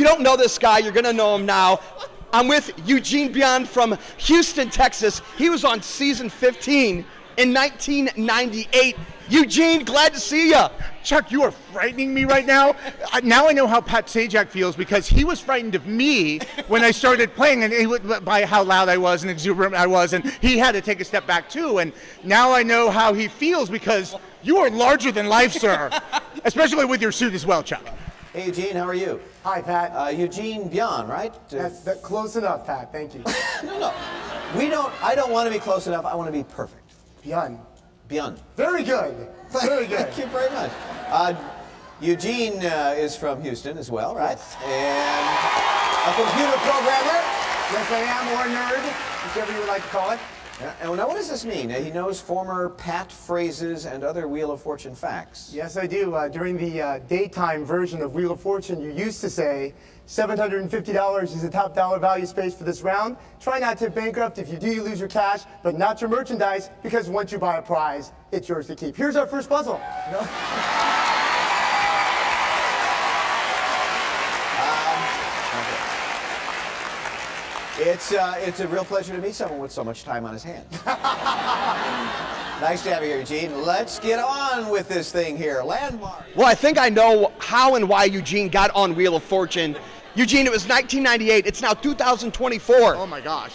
don't know this guy, you're going to know him now. I'm with Eugene Byon from Houston, Texas. He was on season 15 in 1998. Eugene, glad to see you. Chuck, you are frightening me right now. Now I know how Pat Sajak feels because he was frightened of me when I started playing, and by how loud I was and exuberant I was, and he had to take a step back too. And now I know how he feels because you are larger than life, sir, especially with your suit as well, Chuck. Hey, Eugene, how are you? Hi, Pat. Eugene Byon, right? That's close enough, Pat. Thank you. No. I don't want to be close enough. I want to be perfect. Byon. Byon. Very good. Very good. Thank you very much. Eugene is from Houston as well, right? Yes. And a computer programmer. Yes, I am, or nerd, whichever you would like to call it. And now what does this mean? He knows former Pat phrases and other Wheel of Fortune facts. Yes, I do. During the daytime version of Wheel of Fortune, you used to say, $750 is the top dollar value space for this round. Try not to bankrupt. If you do, you lose your cash, but not your merchandise, because once you buy a prize, it's yours to keep. Here's our first puzzle. It's a real pleasure to meet someone with so much time on his hands. Nice to have you here, Eugene. Let's get on with this thing here. Landmark. Well, I think I know how and why Eugene got on Wheel of Fortune. Eugene, it was 1998. It's now 2024. Oh my gosh.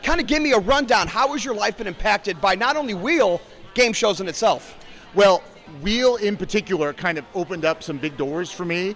Kind of give me a rundown. How has your life been impacted by not only Wheel, game shows in itself? Well, Wheel in particular kind of opened up some big doors for me,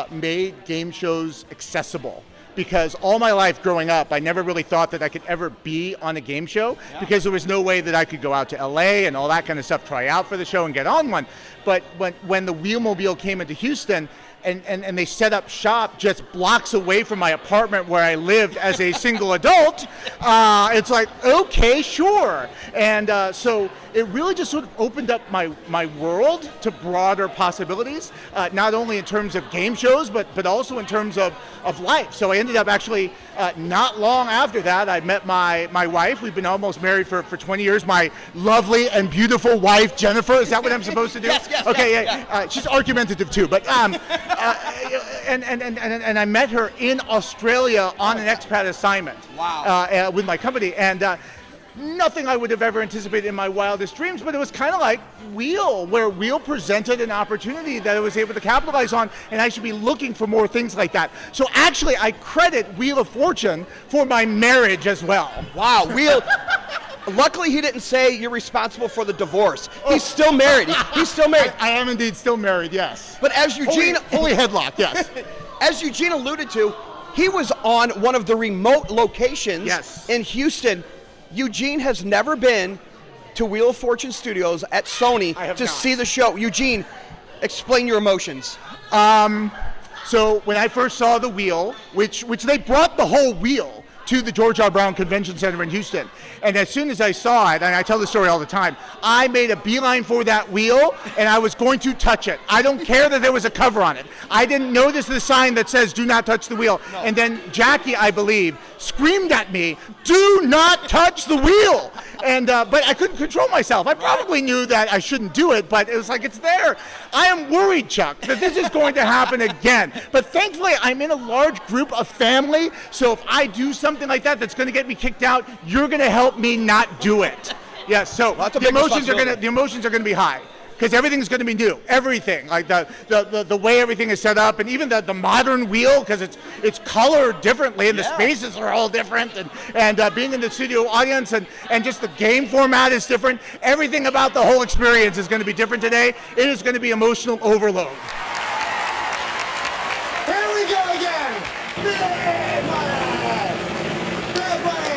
made game shows accessible. Because all my life growing up, I never really thought that I could ever be on a game show because there was no way that I could go out to LA and all that kind of stuff, try out for the show and get on one. But when the Wheelmobile came into Houston and they set up shop just blocks away from my apartment where I lived as a single adult, it's like, okay, sure. And so it really just sort of opened up my world to broader possibilities, not only in terms of game shows, but also in terms of life. So I ended up actually, not long after that, I met my wife. We've been almost married for 20 years. My lovely and beautiful wife, Jennifer. Is that what I'm supposed to do? Yes. Okay, yeah. She's argumentative too, but and I met her in Australia on an expat assignment. Wow. With my company, and nothing I would have ever anticipated in my wildest dreams, but it was kind of like Wheel, where Wheel presented an opportunity that I was able to capitalize on, and I should be looking for more things like that. So actually, I credit Wheel of Fortune for my marriage as well. Wow, Wheel. Luckily, he didn't say you're responsible for the divorce. He's still married. He's still married. I am indeed still married, yes. But as Eugene... Holy headlock, yes. As Eugene alluded to, he was on one of the remote locations in Houston. Eugene has never been to Wheel of Fortune Studios at Sony to see the show. Eugene, explain your emotions. So when I first saw the wheel, which they brought the whole wheel to the George R. Brown Convention Center in Houston. And as soon as I saw it, and I tell the story all the time, I made a beeline for that wheel, and I was going to touch it. I don't care that there was a cover on it. I didn't notice the sign that says, do not touch the wheel. No. And then Jackie, I believe, screamed at me, do not touch the wheel. And but I couldn't control myself. I probably knew that I shouldn't do it, but it was like, it's there. I am worried, Chuck, that this is going to happen again. But thankfully, I'm in a large group of family, so if I do something like that that's going to get me kicked out, you're going to help me not do it. Yeah, so the emotions are going to be high. Because everything's going to be new, everything, like the way everything is set up, and even the modern wheel, because it's colored differently, and the spaces are all different, and being in the studio audience, and just the game format is different. Everything about the whole experience is going to be different today. It is going to be emotional overload. Here we go again. Big money. Big money.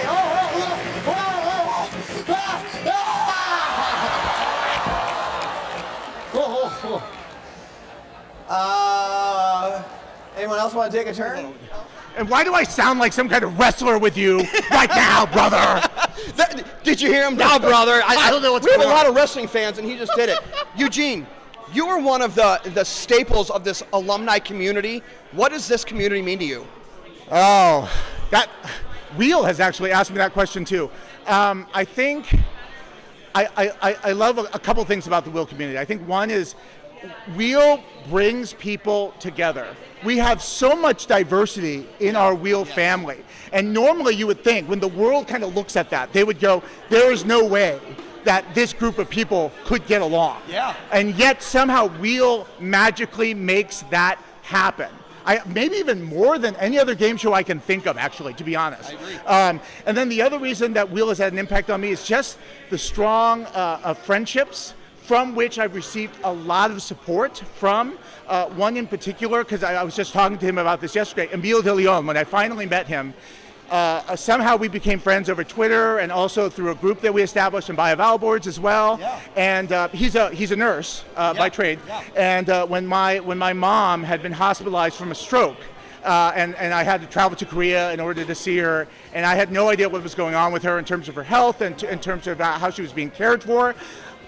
Anyone else want to take a turn? And why do I sound like some kind of wrestler with you right now, brother? Did you hear him now, brother? I don't know what's going on. We have a lot on. of wrestling fans, and he just did it. Eugene, you are one of the staples of this alumni community. What does this community mean to you? Oh, that Wheel has actually asked me that question too. I think I love a couple things about the Wheel community. I think one is Wheel brings people together. We have so much diversity in our Wheel family. And normally you would think, when the world kind of looks at that, they would go, there is no way that this group of people could get along. Yeah. And yet somehow Wheel magically makes that happen. Maybe even more than any other game show I can think of, actually, to be honest. I agree. And then the other reason that Wheel has had an impact on me is just the strong friendships from which I've received a lot of support from. One in particular, because I was just talking to him about this yesterday, Emile de Leon. When I finally met him, somehow we became friends over Twitter and also through a group that we established in Bio boards as well. Yeah. And he's a nurse by trade. Yeah. And when my mom had been hospitalized from a stroke, and I had to travel to Korea in order to see her, and I had no idea what was going on with her in terms of her health and in terms of how she was being cared for.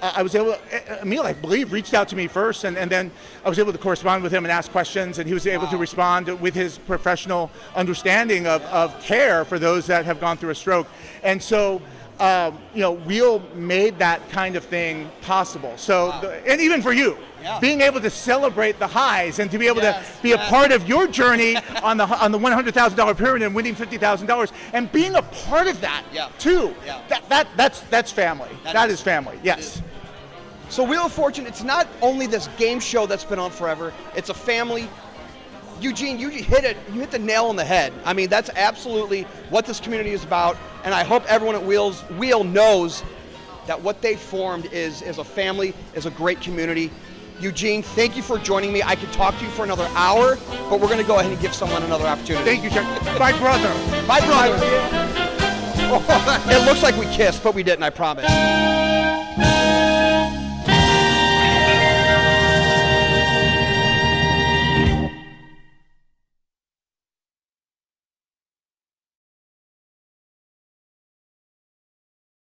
I was able, Emile, I believe, reached out to me first, and then I was able to correspond with him and ask questions, and he was able to respond with his professional understanding of care for those that have gone through a stroke. And so, Wheel made that kind of thing possible. So, and even for you, being able to celebrate the highs and to be able to be a part of your journey on the $100,000 pyramid and winning $50,000 and being a part of that too. That's family. That is family. Yes. So Wheel of Fortune, it's not only this game show that's been on forever, it's a family. Eugene, you hit it. You hit the nail on the head. I mean, that's absolutely what this community is about, and I hope everyone at Wheel knows that what they formed is a family, is a great community. Eugene, thank you for joining me. I could talk to you for another hour, but we're going to go ahead and give someone another opportunity. Thank you, Chuck. My brother. My brother. It looks like we kissed, but we didn't, I promise.